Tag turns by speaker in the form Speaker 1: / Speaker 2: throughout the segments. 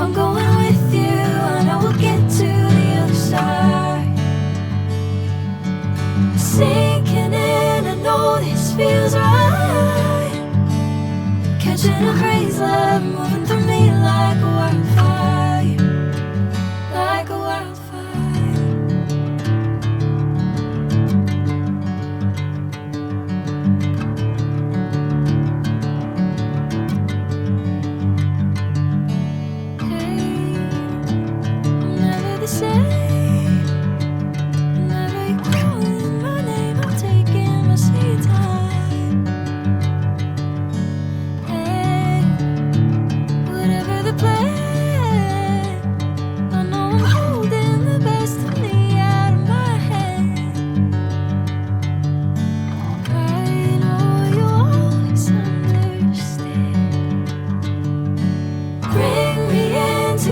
Speaker 1: I'm going with you, I know we'll get to the other side. Sinking in, I know this feels right. Catching a crazy love, moving through me like a wildfire, like a wildfire.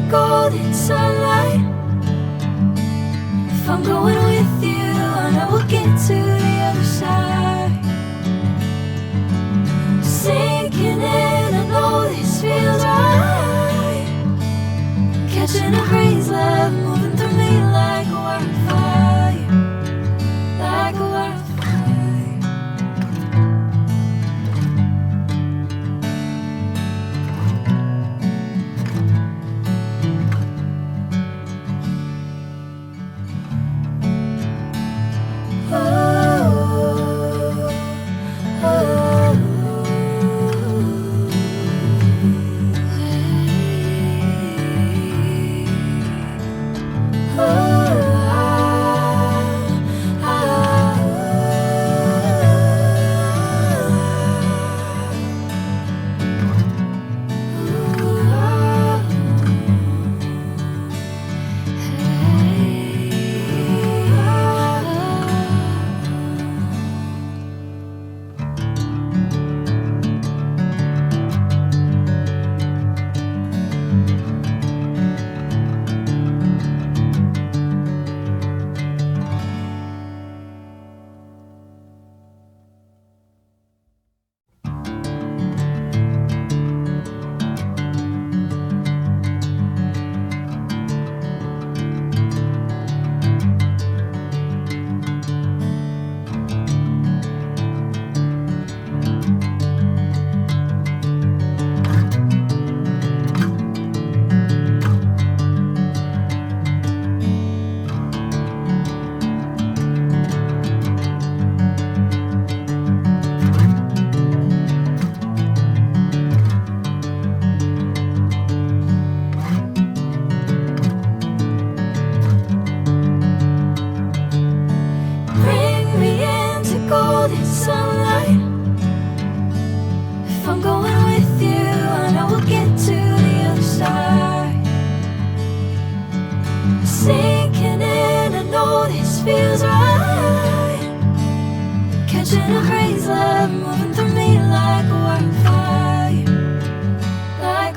Speaker 1: Golden sunlight. If I'm going with you, I know we'll get to the other side. Sinking in, I know this feels right. Catching a crazy love, moving through me like a wildfire, like a wildfire. Golden sunlight. If I'm going with you, I know we'll get to the other side. Sinking in, I know this feels right. Catching a crazy love, moving through me like a wildfire, like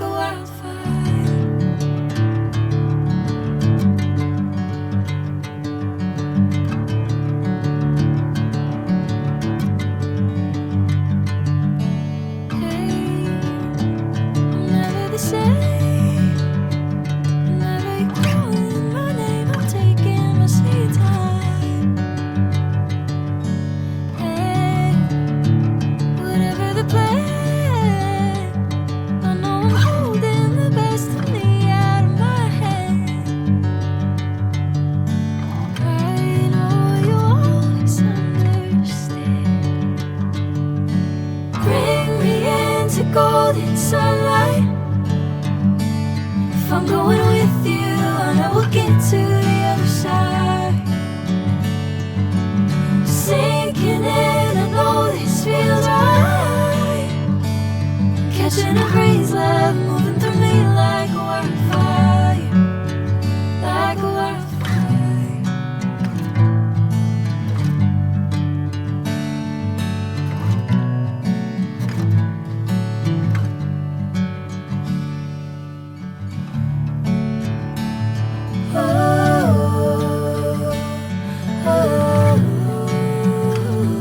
Speaker 1: a wildfire.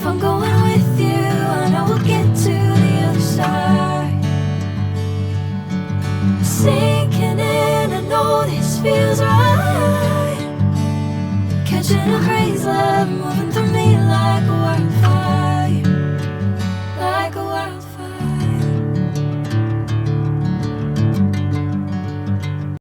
Speaker 1: If I'm going with you, I know we'll get to the other side. Sinking in, I know this feels right. Catching a crazy love moving through me like